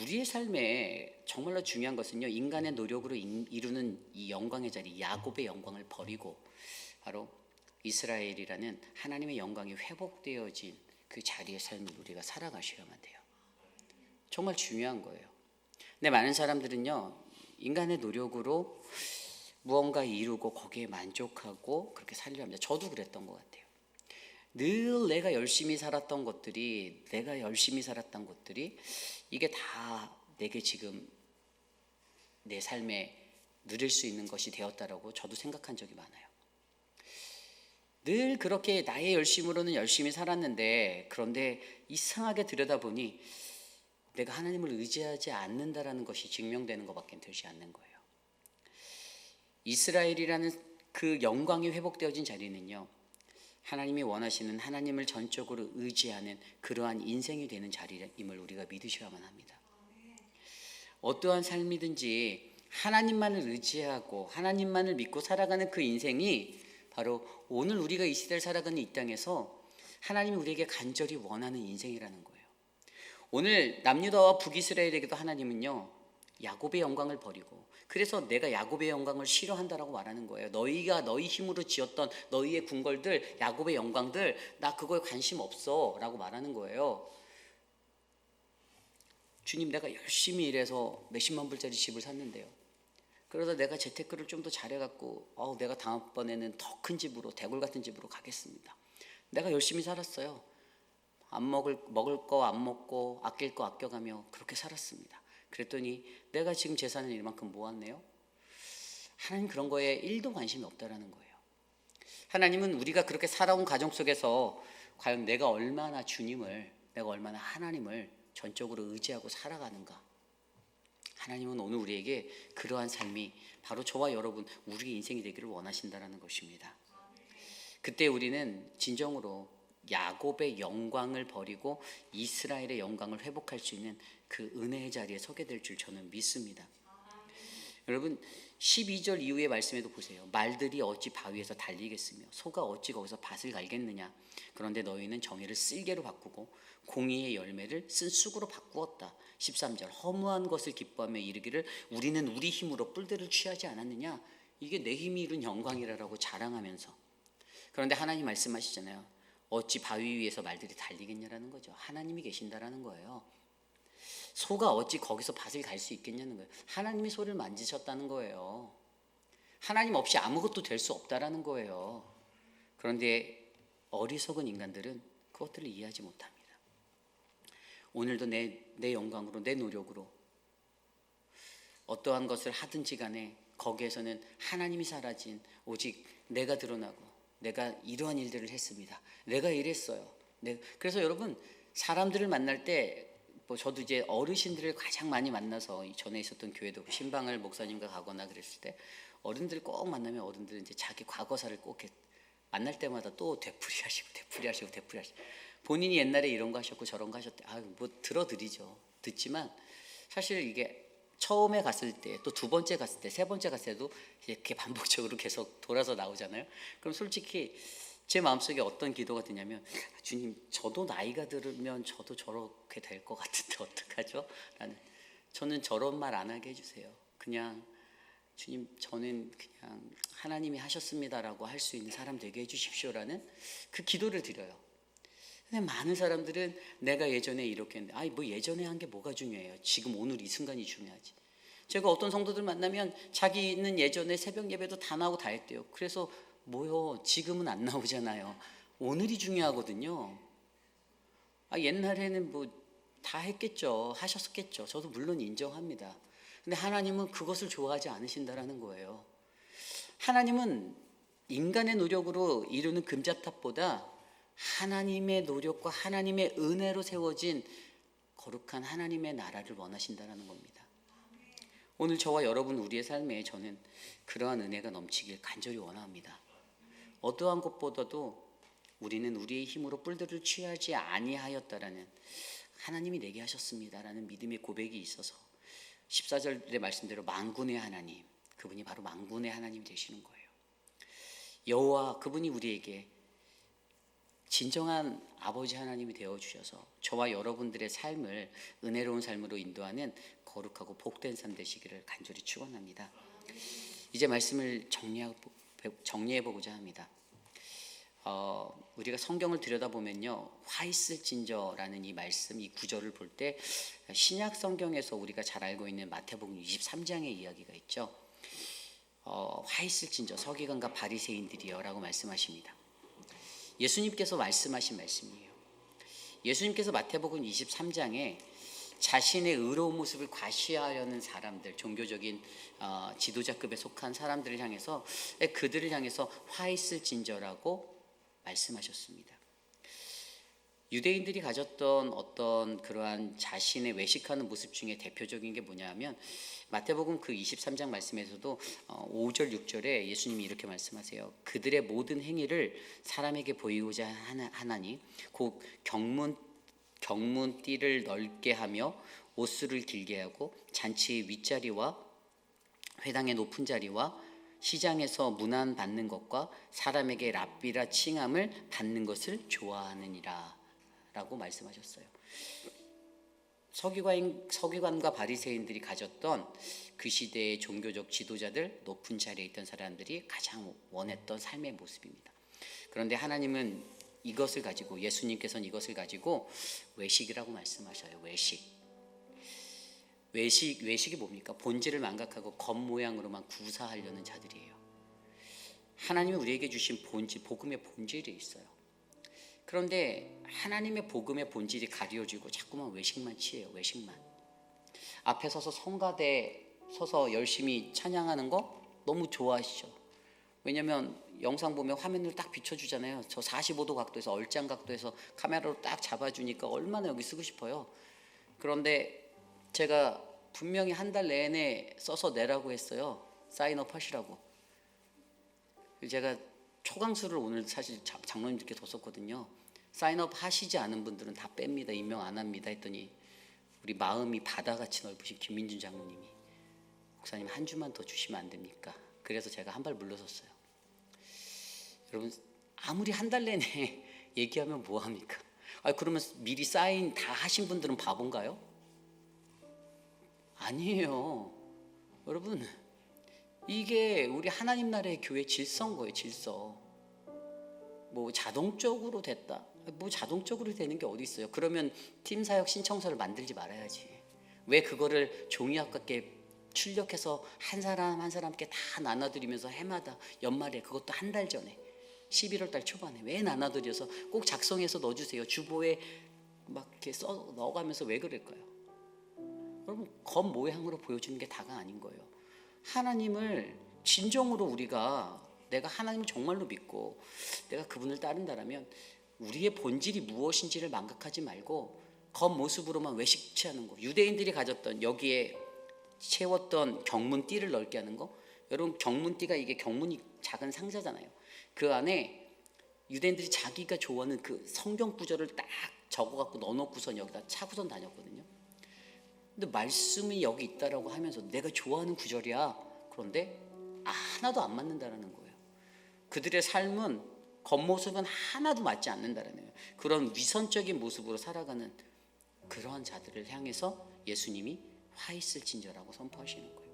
우리의 삶에 정말로 중요한 것은요, 인간의 노력으로 이루는 이 영광의 자리, 야곱의 영광을 버리고 바로 이스라엘이라는 하나님의 영광이 회복되어진 그 자리의 삶을 우리가 살아가셔야만 돼요. 정말 중요한 거예요. 근데 많은 사람들은요, 인간의 노력으로 무언가 이루고 거기에 만족하고 그렇게 살려 합니다. 저도 그랬던 것 같아요. 늘 내가 열심히 살았던 것들이, 이게 다 내게 지금 내 삶에 누릴 수 있는 것이 되었다라고 저도 생각한 적이 많아요. 늘 그렇게 나의 열심으로는 열심히 살았는데, 그런데 이상하게 들여다보니 내가 하나님을 의지하지 않는다라는 것이 증명되는 것밖에 되지 않는 거예요. 이스라엘이라는 그 영광이 회복되어진 자리는요, 하나님이 원하시는 하나님을 전적으로 의지하는 그러한 인생이 되는 자리임을 우리가 믿으셔야만 합니다. 어떠한 삶이든지 하나님만을 의지하고 하나님만을 믿고 살아가는 그 인생이 바로 오늘 우리가 이 시대를 살아가는 이 땅에서 하나님이 우리에게 간절히 원하는 인생이라는 거예요. 오늘 남유다와 북이스라엘에게도 하나님은요, 야곱의 영광을 버리고, 그래서 내가 야곱의 영광을 싫어한다라고 말하는 거예요. 너희가 너희 힘으로 지었던 너희의 궁궐들, 야곱의 영광들, 나 그거에 관심 없어 라고 말하는 거예요. 주님, 내가 열심히 일해서 몇십만 불짜리 집을 샀는데요, 그러다 내가 재테크를 좀 더 잘해갖고 내가 다음번에는 더 큰 집으로, 대골 같은 집으로 가겠습니다. 내가 열심히 살았어요. 먹을 거 안 먹고 아낄 거 아껴가며 그렇게 살았습니다. 그랬더니 내가 지금 재산을 이만큼 모았네요. 하나님 그런 거에 1도 관심이 없다라는 거예요. 하나님은 우리가 그렇게 살아온 가정 속에서 과연 내가 얼마나 하나님을 전적으로 의지하고 살아가는가. 하나님은 오늘 우리에게 그러한 삶이 바로 저와 여러분, 우리의 인생이 되기를 원하신다라는 것입니다. 그때 우리는 진정으로 야곱의 영광을 버리고 이스라엘의 영광을 회복할 수 있는 그 은혜의 자리에 서게 될 줄 저는 믿습니다. 여러분, 12절 이후의 말씀에도 보세요. 말들이 어찌 바위에서 달리겠으며 소가 어찌 거기서 밭을 갈겠느냐. 그런데 너희는 정의를 쓸개로 바꾸고 공의의 열매를 쓴 쑥으로 바꾸었다. 13절, 허무한 것을 기뻐하며 이르기를 우리는 우리 힘으로 뿔들을 취하지 않았느냐. 이게 내 힘이 이룬 영광이라고 자랑하면서, 그런데 하나님 말씀하시잖아요. 어찌 바위 위에서 말들이 달리겠냐라는 거죠. 하나님이 계신다라는 거예요. 소가 어찌 거기서 밭을 갈 수 있겠냐는 거예요. 하나님이 소를 만지셨다는 거예요. 하나님 없이 아무것도 될 수 없다라는 거예요. 그런데 어리석은 인간들은 그것들을 이해하지 못합니다. 오늘도 내 영광으로, 내 노력으로 어떠한 것을 하든지 간에 거기에서는 하나님이 사라진, 오직 내가 드러나고 내가 이러한 일들을 했습니다. 내가 이랬어요. 그래서 여러분, 사람들을 만날 때 저도 이제 어르신들을 가장 많이 만나서 전에 있었던 교회도 신방을 목사님과 가거나 그랬을 때 어른들 꼭 만나면 어른들은 이제 자기 과거사를 꼭 만날 때마다 또 되풀이하시고 본인이 옛날에 이런 거 하셨고 저런 거 하셨대. 들어드리죠. 듣지만 사실 이게 처음에 갔을 때, 또 두 번째 갔을 때, 세 번째 갔을 때도 이렇게 반복적으로 계속 돌아서 나오잖아요. 그럼 솔직히 제 마음속에 어떤 기도가 드냐면, 주님, 저도 나이가 들면 저도 저렇게 될 것 같은데 어떡하죠? 저는 저런 말 안 하게 해주세요. 그냥 주님, 저는 그냥 하나님이 하셨습니다라고 할 수 있는 사람 되게 해주십시오라는 그 기도를 드려요. 근데 많은 사람들은 내가 예전에 이렇게 했는데, 예전에 한 게 뭐가 중요해요? 지금 오늘 이 순간이 중요하지. 제가 어떤 성도들 만나면 자기는 예전에 새벽 예배도 다 나오고 다 했대요. 그래서 지금은 안 나오잖아요. 오늘이 중요하거든요. 옛날에는 다 했겠죠. 하셨겠죠. 저도 물론 인정합니다. 근데 하나님은 그것을 좋아하지 않으신다라는 거예요. 하나님은 인간의 노력으로 이루는 금자탑보다 하나님의 노력과 하나님의 은혜로 세워진 거룩한 하나님의 나라를 원하신다라는 겁니다. 오늘 저와 여러분, 우리의 삶에 저는 그러한 은혜가 넘치길 간절히 원합니다. 어떠한 것보다도 우리는 우리의 힘으로 뿔들을 취하지 아니하였다라는, 하나님이 내게 하셨습니다라는 믿음의 고백이 있어서 14절의 말씀대로 만군의 하나님, 그분이 바로 만군의 하나님이 되시는 거예요. 여호와, 그분이 우리에게 진정한 아버지 하나님이 되어주셔서 저와 여러분들의 삶을 은혜로운 삶으로 인도하는 거룩하고 복된 삶 되시기를 간절히 축원합니다. 이제 말씀을 정리해보고자 합니다. 우리가 성경을 들여다보면요, 화 있을진저라는 이 말씀, 이 구절을 볼 때 신약 성경에서 우리가 잘 알고 있는 마태복음 23장의 이야기가 있죠. 화 있을진저 서기관과 바리새인들이여 라고 말씀하십니다. 예수님께서 말씀하신 말씀이에요. 예수님께서 마태복음 23장에 자신의 의로운 모습을 과시하려는 사람들, 종교적인 지도자급에 속한 사람들을 향해서, 그들을 향해서 화 있을진저라고 말씀하셨습니다. 유대인들이 가졌던 어떤 그러한 자신의 외식하는 모습 중에 대표적인 게 뭐냐 하면, 마태복음 그 23장 말씀에서도 5절 6절에 예수님이 이렇게 말씀하세요. 그들의 모든 행위를 사람에게 보이고자 하나니 곧 경문띠를 넓게 하며 옷수를 길게 하고 잔치의 윗자리와 회당의 높은 자리와 시장에서 문안 받는 것과 사람에게 랍비라 칭함을 받는 것을 좋아하느니라 라고 말씀하셨어요. 서기관과 바리새인들이 가졌던 그 시대의 종교적 지도자들, 높은 자리에 있던 사람들이 가장 원했던 삶의 모습입니다. 그런데 하나님은 이것을 가지고, 예수님께서는 이것을 가지고 외식이라고 말씀하셔요. 외식이 뭡니까? 본질을 망각하고 겉모양으로만 구사하려는 자들이에요. 하나님이 우리에게 주신 본질, 복음의 본질이 있어요. 그런데 하나님의 복음의 본질이 가려지고 자꾸만 외식만 취해요. 외식만. 앞에 서서 성가대 서서 열심히 찬양하는 거 너무 좋아하시죠. 왜냐면 영상 보면 화면을 딱 비춰주잖아요. 저 45도 각도에서, 얼짱 각도에서 카메라로 딱 잡아주니까 얼마나 여기 쓰고 싶어요. 그런데 제가 분명히 한 달 내내 써서 내라고 했어요. 사인업 하시라고. 제가 초강수를 오늘 사실 장로님들께 뒀었거든요. 사인업 하시지 않은 분들은 다 뺍니다. 임명 안 합니다 했더니 우리 마음이 바다같이 넓으신 김민준 장로님이, 목사님 한 주만 더 주시면 안 됩니까? 그래서 제가 한 발 물러섰어요. 여러분, 아무리 한 달 내내 얘기하면 뭐합니까? 그러면 미리 사인 다 하신 분들은 바본가요? 아니에요. 여러분, 이게 우리 하나님 나라의 교회 질서인 거예요. 질서. 뭐 자동적으로 됐다, 뭐 자동적으로 되는 게 어디 있어요? 그러면 팀 사역 신청서를 만들지 말아야지. 왜 그거를 종이 아깝게 출력해서 한 사람 한 사람께 다 나눠드리면서 해마다 연말에, 그것도 한 달 전에 11월 달 초반에 왜 나눠드려서 꼭 작성해서 넣어주세요. 주보에 막 이렇게 써 넣어가면서 왜 그럴까요? 여러분, 겉모양으로 보여주는 게 다가 아닌 거예요. 하나님을 진정으로 우리가, 내가 하나님을 정말로 믿고 내가 그분을 따른다라면 우리의 본질이 무엇인지를 망각하지 말고 겉모습으로만 외식 취하는 거, 유대인들이 가졌던, 여기에 채웠던 경문띠를 넓게 하는 거. 여러분, 경문띠가, 이게 경문이 작은 상자잖아요. 그 안에 유대인들이 자기가 좋아하는 그 성경 구절을 딱 적어갖고 넣어놓고선 여기다 차고선 다녔거든요. 근데 말씀이 여기 있다라고 하면서 내가 좋아하는 구절이야. 그런데 하나도 안 맞는다라는 거예요. 그들의 삶은, 겉모습은 하나도 맞지 않는다라는 거예요. 그런 위선적인 모습으로 살아가는 그러한 자들을 향해서 예수님이 화 있을진저라고 선포하시는 거예요.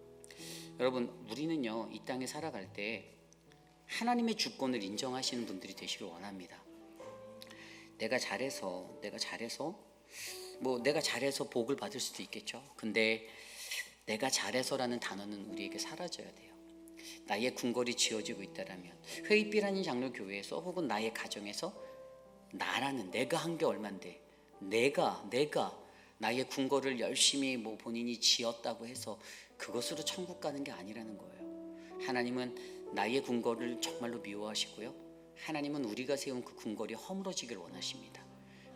여러분, 우리는요, 이 땅에 살아갈 때 하나님의 주권을 인정하시는 분들이 되시길 원합니다. 내가 잘해서 복을 받을 수도 있겠죠. 근데 내가 잘해서라는 단어는 우리에게 사라져야 돼요. 나의 궁궐이 지어지고 있다라면, 회의비라는 장로 교회에서 혹은 나의 가정에서 나라는, 내가 한 게 얼만데, 내가 나의 궁궐을 열심히 뭐 본인이 지었다고 해서 그것으로 천국 가는 게 아니라는 거예요. 하나님은 나의 궁궐을 정말로 미워하시고요, 하나님은 우리가 세운 그 궁궐이 허물어지길 원하십니다.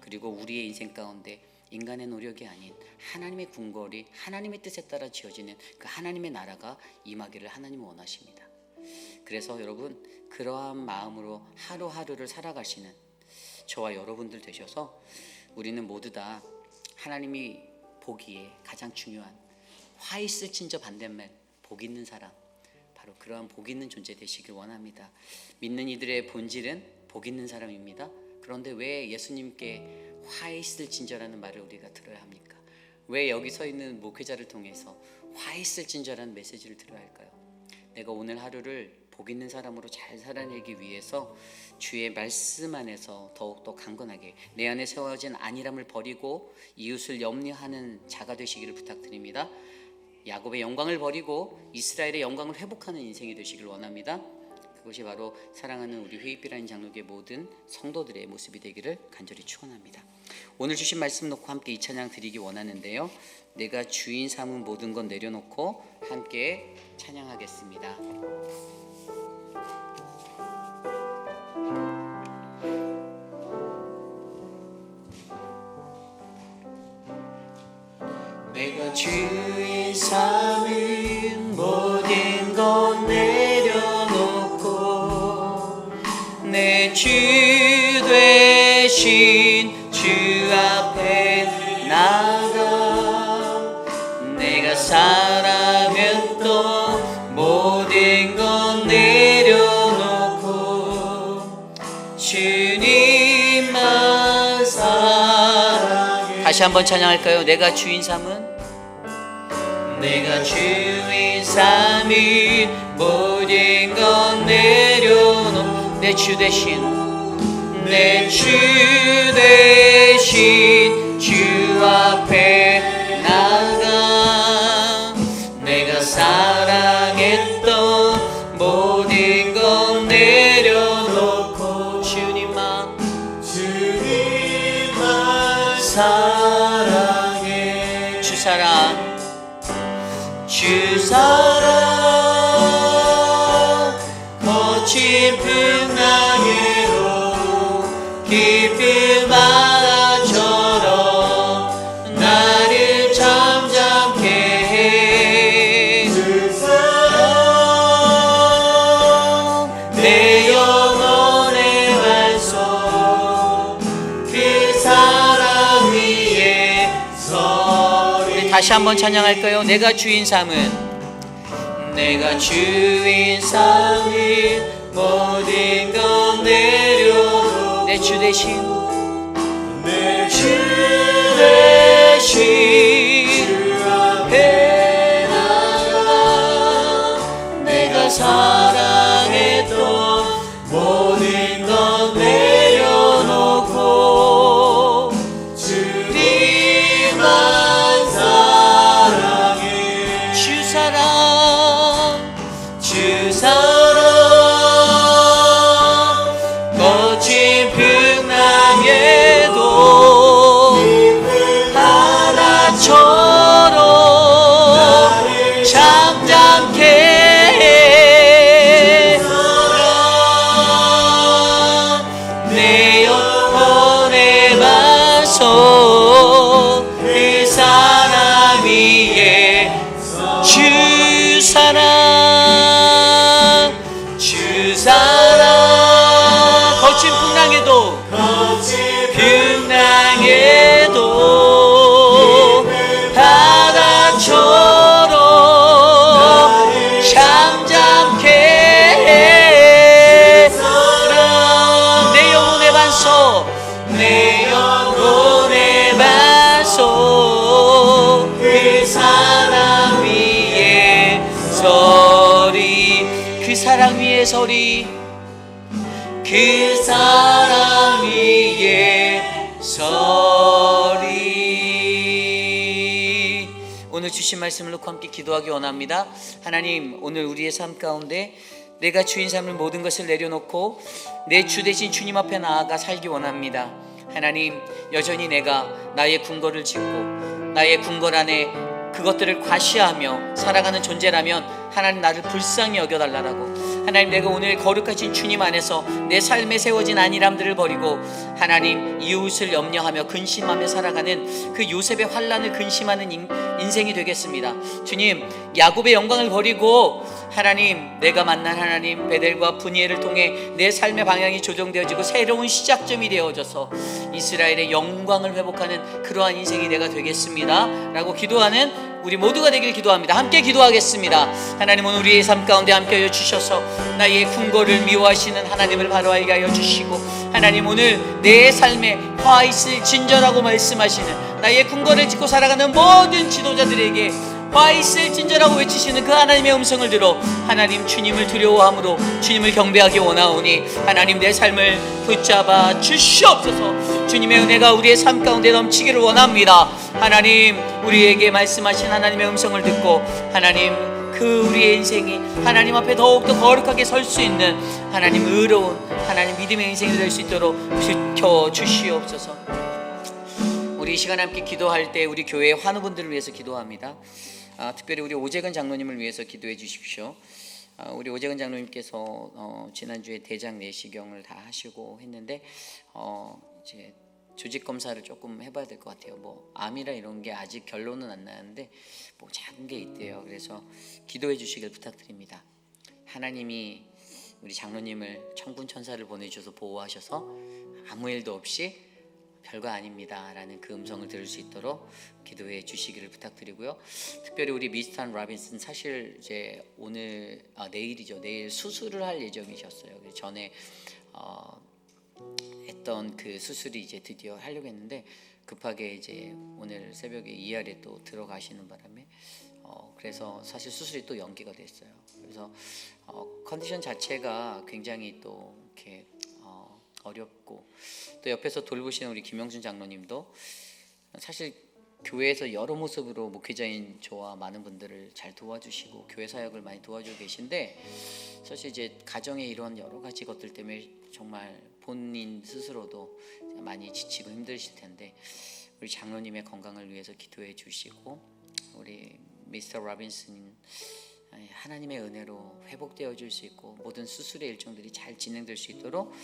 그리고 우리의 인생 가운데 인간의 노력이 아닌 하나님의 궁궐이 하나님의 뜻에 따라 지어지는 그 하나님의 나라가 임하기를 하나님은 원하십니다. 그래서 여러분, 그러한 마음으로 하루하루를 살아가시는, 저와 여러분들 되셔서 우리는 모두 다 하나님이 보기에 가장 중요한 화 있을진저 반대말 복 있는 사람, 바로 그러한 복 있는 존재 되시길 원합니다. 믿는 이들의 본질은 복 있는 사람입니다. 그런데 왜 예수님께 화 있을진저라는 말을 우리가 들어야 합니까? 왜 여기 서 있는 목회자를 통해서 화 있을진저라는 메시지를 들어야 할까요? 내가 오늘 하루를 복 있는 사람으로 잘 살아내기 위해서 주의 말씀 안에서 더욱더 강건하게 내 안에 세워진 안일함을 버리고 이웃을 염려하는 자가 되시기를 부탁드립니다. 야곱의 영광을 버리고 이스라엘의 영광을 회복하는 인생이 되시길 원합니다. 그것이 바로 사랑하는 우리 회입비라는 장로교의 모든 성도들의 모습이 되기를 간절히 축원합니다. 오늘 주신 말씀 놓고 함께 이 찬양 드리기 원하는데요, 내가 주인 삼은 모든 건 내려놓고 함께 찬양하겠습니다. 내가 주인 삼은 모든 것 내려놓고 내 주 되신 주 앞에 나가 내가 사랑했던 모든 것 내려놓고 주님만 사랑해. 다시 한번 찬양할까요? 내가 주인 삼은 내가 주인 삼은 모든 것 내려놓고 내 주 대신 주 앞에 나가 내가 사랑했던 모든 것 내려놓고 주님만 사랑해. 주 사랑 거친 풍랑에도 깊은 바다처럼 나를 잠잠케 해. 주 사랑 내 영혼의 반석 그 사랑 위에 서리. 우리 다시 한번 찬양할까요? 내가 주인 삼은 모든 것 내려 내 주 대신 주 앞에 나가 내가 사랑했던 모든 것 내려놓고 주님만 사랑해. 주 사랑 거친 풍랑에도 바다처럼 잠잠케 해. 내 영혼의 반석 그 사랑 위에 주 사랑 거친 풍랑에도 바다처럼 잠잠케 해. 내 영혼의 반석 그 사랑 위에 서리. 그 사랑 위에 서리. 그 사랑 위에 서리. 오늘 주신 말씀을 놓고 함께 기도하기 원합니다. 하나님, 오늘 우리의 삶 가운데 내가 주인 삼는 모든 것을 내려놓고 내 주 대신 주님 앞에 나아가 살기 원합니다. 하나님, 여전히 내가 나의 궁궐을 짓고 나의 궁궐 안에 그것들을 과시하며 살아가는 존재라면 하나님 나를 불쌍히 여겨달라고, 하나님, 내가 오늘 거룩하신 주님 안에서 내 삶에 세워진 안일함들을 버리고 하나님 이웃을 염려하며 근심하며 살아가는 그 요셉의 환난을 근심하는 인생이 되겠습니다. 주님, 야곱의 영광을 버리고 하나님, 내가 만난 하나님 베델과 브니엘을 통해 내 삶의 방향이 조정되어지고 새로운 시작점이 되어져서 이스라엘의 영광을 회복하는 그러한 인생이 내가 되겠습니다 라고 기도하는 우리 모두가 되길 기도합니다. 함께 기도하겠습니다. 하나님, 오늘 우리의 삶 가운데 함께하여 주셔서 나의 궁궐을 미워하시는 하나님을 바로 알게 하여 주시고, 하나님, 오늘 내 삶에 화 있을 진저라고 말씀하시는 나의 궁궐을 짓고 살아가는 모든 지도자들에게 화 있을 진저라고 외치시는 그 하나님의 음성을 들어 하나님, 주님을 두려워함으로 주님을 경배하기 원하오니 하나님, 내 삶을 붙잡아 주시옵소서. 주님의 은혜가 우리의 삶 가운데 넘치기를 원합니다. 하나님, 우리에게 말씀하신 하나님의 음성을 듣고 하나님, 그 우리의 인생이 하나님 앞에 더욱더 거룩하게 설 수 있는 하나님, 의로운 하나님 믿음의 인생이 될 수 있도록 비춰주시옵소서. 우리 이 시간 함께 기도할 때 우리 교회의 환우분들을 위해서 기도합니다. 특별히 우리 오재근 장로님을 위해서 기도해 주십시오. 우리 오재근 장로님께서 지난주에 대장 내시경을 다 하시고 했는데 이제 조직 검사를 조금 해봐야 될 것 같아요. 뭐 암이라 이런 게 아직 결론은 안 나는데 뭐 작은 게 있대요. 그래서 기도해 주시길 부탁드립니다. 하나님이 우리 장로님을 천군 천사를 보내주셔서 보호하셔서 아무 일도 없이 별거 아닙니다 라는 그 음성을 들을 수 있도록 기도해 주시기를 부탁드리고요. 특별히 우리 미스터 라빈슨, 사실 이제 내일이죠. 내일 수술을 할 예정이셨어요. 전에 했던 그 수술이 이제 드디어 하려고 했는데 급하게 이제 오늘 새벽에 ER에 또 들어가시는 바람에 그래서 사실 수술이 또 연기가 됐어요. 그래서 컨디션 자체가 굉장히 또 이렇게 어렵고, 또 옆에서 돌보시는 우리 김영준 장로님도 사실 교회에서 여러 모습으로 목회자인 저와 많은 분들을 잘 도와주시고 교회 사역을 많이 도와주고 계신데, 사실 이제 가정에 이런 여러 가지 것들 때문에 정말 본인 스스로도 많이 지치고 힘드실 텐데 우리 장로님의 건강을 위해서 기도해 주시고, 우리 미스터 라빈슨 하나님의 은혜로 회복되어 줄 수 있고 모든 수술의 일정들이 잘 진행될 수 있도록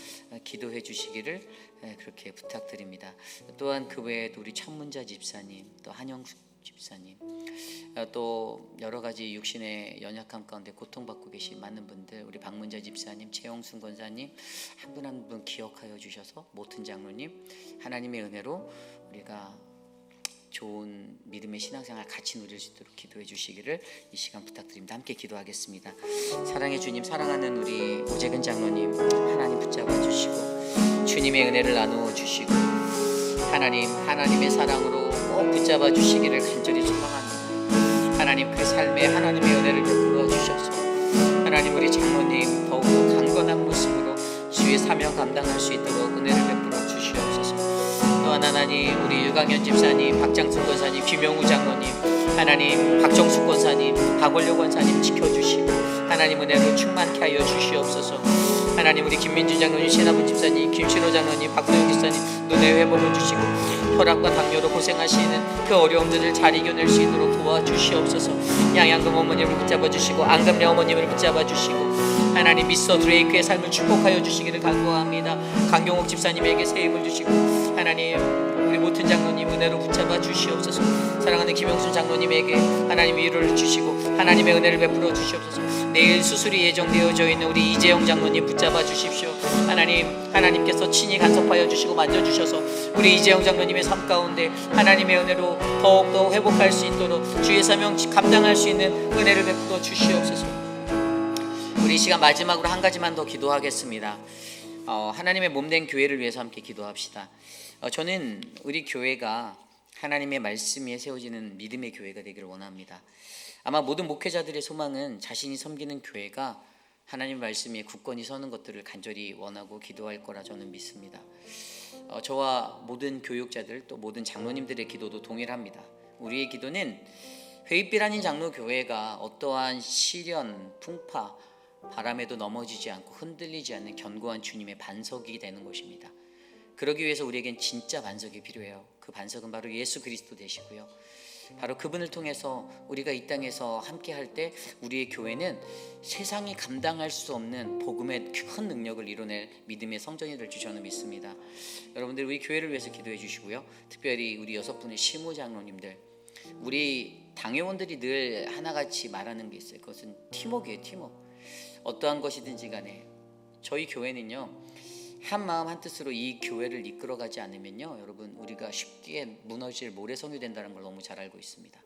기도해 주시기를 그렇게 부탁드립니다. 또한 그 외에도 우리 천문자 집사님, 또 한영숙 집사님, 또 여러 가지 육신의 연약함 가운데 고통받고 계신 많은 분들, 우리 박문자 집사님, 최영순 권사님, 한 분 한 분 기억하여 주셔서 모튼 장로님, 하나님의 은혜로 우리가 좋은 믿음의 신앙생활 같이 누릴 수 있도록 기도해 주시기를 이 시간 부탁드립니다. 함께 기도하겠습니다. 사랑의 주님, 사랑하는 우리 오재근 장로님, 하나님 붙잡아 주시고 주님의 은혜를 나누어 주시고 하나님의 사랑으로 꼭 붙잡아 주시기를 간절히 소망합니다. 하나님, 그 삶에 하나님의 은혜를 베풀어 주셔서 하나님, 우리 장로님 더욱 강건한 모습으로 주의 사명 감당할 수 있도록 은혜를 베풀어 주시옵소서. 또한 하나님, 우리 유강현 집사님, 박장순 권사님, 김영우 장로님, 하나님 박정숙 권사님, 박원료 권사님 지켜주시고 하나님 은혜로 충만케 하여 주시옵소서. 하나님, 우리 김민준 장로님, 신하분 집사님, 김신호 장로님, 박도영 집사님 눈의 회복을 주시고 혈압과 당뇨로 고생하시는 그 어려움들을 잘 이겨낼 수 있도록 도와주시옵소서. 양양금 어머님을 붙잡아 주시고 앙금녀 어머님을 붙잡아 주시고 하나님, 미스터 드레이크의 삶을 축복하여 주시기를 간구합니다. 강경옥 집사님에게 새 힘을 주시고 하나님, 우리 모튼 장로님 은혜로 붙잡아 주시옵소서. 사랑하는 김영순 장로님에게 하나님 위로를 주시고 하나님의 은혜를 베풀어 주시옵소서. 내일 수술이 예정되어져 있는 우리 이재영 장로님 붙잡아 주십시오. 하나님께서 친히 간섭하여 주시고 만져주셔서 우리 이재영 장로님의 삶 가운데 하나님의 은혜로 더욱더 회복할 수 있도록 주의 사명 감당할 수 있는 은혜를 베풀어 주시옵소서. 우리 이 시간 마지막으로 한 가지만 더 기도하겠습니다. 하나님의 몸된 교회를 위해서 함께 기도합시다. 저는 우리 교회가 하나님의 말씀 위에 세워지는 믿음의 교회가 되기를 원합니다. 아마 모든 목회자들의 소망은 자신이 섬기는 교회가 하나님 말씀 위에 굳건히 서는 것들을 간절히 원하고 기도할 거라 저는 믿습니다. 저와 모든 교육자들, 또 모든 장로님들의 기도도 동일합니다. 우리의 기도는 회입비라는 장로 교회가 어떠한 시련, 풍파, 바람에도 넘어지지 않고 흔들리지 않는 견고한 주님의 반석이 되는 것입니다. 그러기 위해서 우리에겐 진짜 반석이 필요해요. 그 반석은 바로 예수 그리스도 되시고요. 바로 그분을 통해서 우리가 이 땅에서 함께 할 때 우리의 교회는 세상이 감당할 수 없는 복음의 큰 능력을 이뤄낼 믿음의 성전이 될 줄 저는 믿습니다. 여러분들 우리 교회를 위해서 기도해 주시고요. 특별히 우리 6분의 시무장로님들, 우리 당회원들이 늘 하나같이 말하는 게 있어요. 그것은 팀워크예요. 팀워크. 어떠한 것이든지 간에 저희 교회는요, 한 마음 한 뜻으로 이 교회를 이끌어가지 않으면요, 여러분 우리가 쉽게 무너질 모래성이 된다는 걸 너무 잘 알고 있습니다.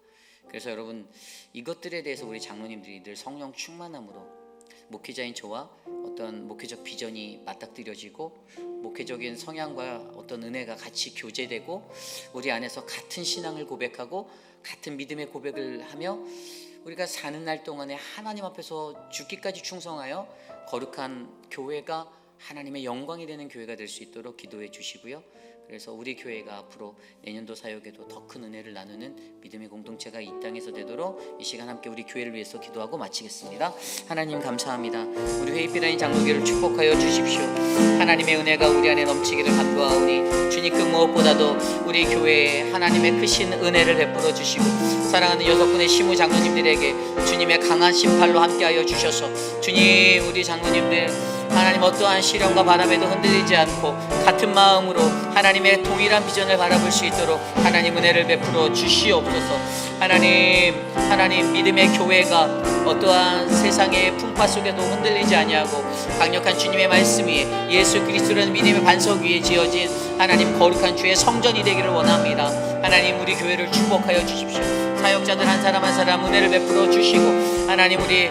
그래서 여러분 이것들에 대해서 우리 장로님들이 늘 성령 충만함으로 목회자인 저와 어떤 목회적 비전이 맞닥뜨려지고 목회적인 성향과 어떤 은혜가 같이 교제되고 우리 안에서 같은 신앙을 고백하고 같은 믿음의 고백을 하며 우리가 사는 날 동안에 하나님 앞에서 죽기까지 충성하여 거룩한 교회가 하나님의 영광이 되는 교회가 될 수 있도록 기도해 주시고요. 그래서 우리 교회가 앞으로 내년도 사역에도 더 큰 은혜를 나누는 믿음의 공동체가 이 땅에서 되도록 이 시간 함께 우리 교회를 위해서 기도하고 마치겠습니다. 하나님 감사합니다. 우리 회의비라인 장로교를 축복하여 주십시오. 하나님의 은혜가 우리 안에 넘치기를 간구하오니 주님 그 무엇보다도 우리 교회에 하나님의 크신 은혜를 베풀어 주시고 사랑하는 6분의 시무 장로님들에게 주님의 강한 심판로 함께하여 주셔서 주님 우리 장로님들 하나님 어떠한 시련과 바람에도 흔들리지 않고 같은 마음으로 하나님의 동일한 비전을 바라볼 수 있도록 하나님 은혜를 베풀어 주시옵소서. 하나님 믿음의 교회가 어떠한 세상의 풍파 속에도 흔들리지 아니하고 강력한 주님의 말씀 위에 예수 그리스도라는 믿음의 반석 위에 지어진 하나님 거룩한 주의 성전이 되기를 원합니다. 하나님 우리 교회를 축복하여 주십시오. 사역자들 한 사람 한 사람 은혜를 베풀어 주시고 하나님 우리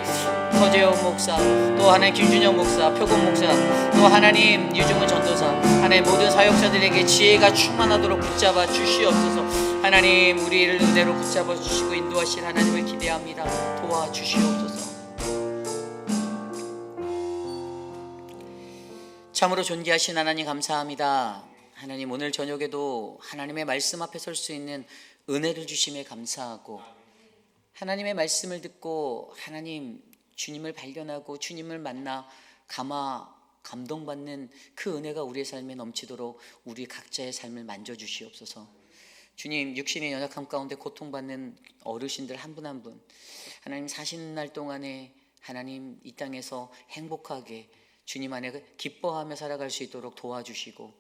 서재호 목사 또 하나님 김준영 목사 표곤 목사 또 하나님 유중훈 전도사 하나님 모든 사역자들에게 지혜가 충만하도록 붙잡아 주시옵소서. 하나님 우리를 은혜로 붙잡아 주시고 인도하실 하나님을 기대합니다. 도와주시옵소서. 참으로 존귀하신 하나님 감사합니다. 하나님 오늘 저녁에도 하나님의 말씀 앞에 설 수 있는 은혜를 주심에 감사하고 하나님의 말씀을 듣고 하나님 주님을 발견하고 주님을 만나 감동받는 그 은혜가 우리의 삶에 넘치도록 우리 각자의 삶을 만져주시옵소서. 주님 육신의 연약함 가운데 고통받는 어르신들 한 분 한 분 하나님 사시는 날 동안에 하나님 이 땅에서 행복하게 주님 안에 기뻐하며 살아갈 수 있도록 도와주시고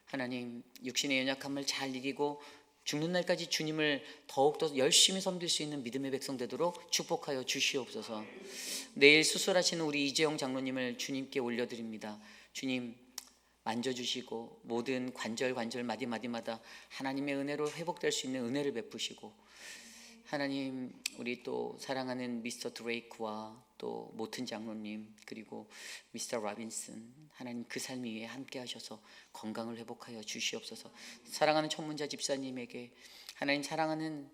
하나님 육신의 연약함을 잘 이기고 죽는 날까지 주님을 더욱더 열심히 섬길 수 있는 믿음의 백성 되도록 축복하여 주시옵소서. 내일 수술하시는 우리 이재영 장로님을 주님께 올려드립니다. 주님 만져주시고 모든 관절 마디마디마다 하나님의 은혜로 회복될 수 있는 은혜를 베푸시고 하나님 우리 또 사랑하는 미스터 드레이크와 또 모튼 장로님 그리고 미스터 라빈슨 하나님 그 삶 위에 함께 하셔서 건강을 회복하여 주시옵소서. 사랑하는 천문자 집사님에게 하나님 사랑하는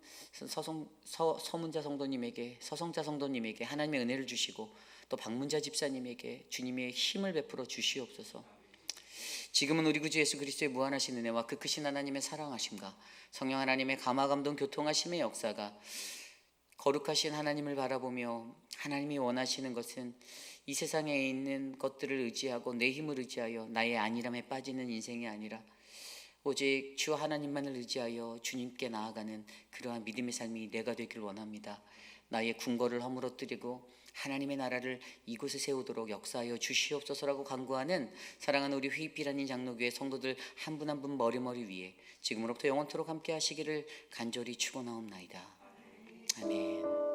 서문자 성도님에게 서성자 성도님에게 하나님의 은혜를 주시고 또 박문자 집사님에게 주님의 힘을 베풀어 주시옵소서. 지금은 우리 구주 예수 그리스도의 무한하신 은혜와 그 크신 하나님의 사랑하심과 성령 하나님의 감화감동 교통하심의 역사가 거룩하신 하나님을 바라보며 하나님이 원하시는 것은 이 세상에 있는 것들을 의지하고 내 힘을 의지하여 나의 안일함에 빠지는 인생이 아니라 오직 주 하나님만을 의지하여 주님께 나아가는 그러한 믿음의 삶이 내가 되길 원합니다. 나의 궁궐을 허물어뜨리고 하나님의 나라를 이곳에 세우도록 역사하여 주시옵소서라고 간구하는 사랑하는 우리 휘입비라는 장로교회 성도들 한 분 한 분 머리머리 위에 지금으로부터 영원토록 함께 하시기를 간절히 축원하옵나이다. 아멘.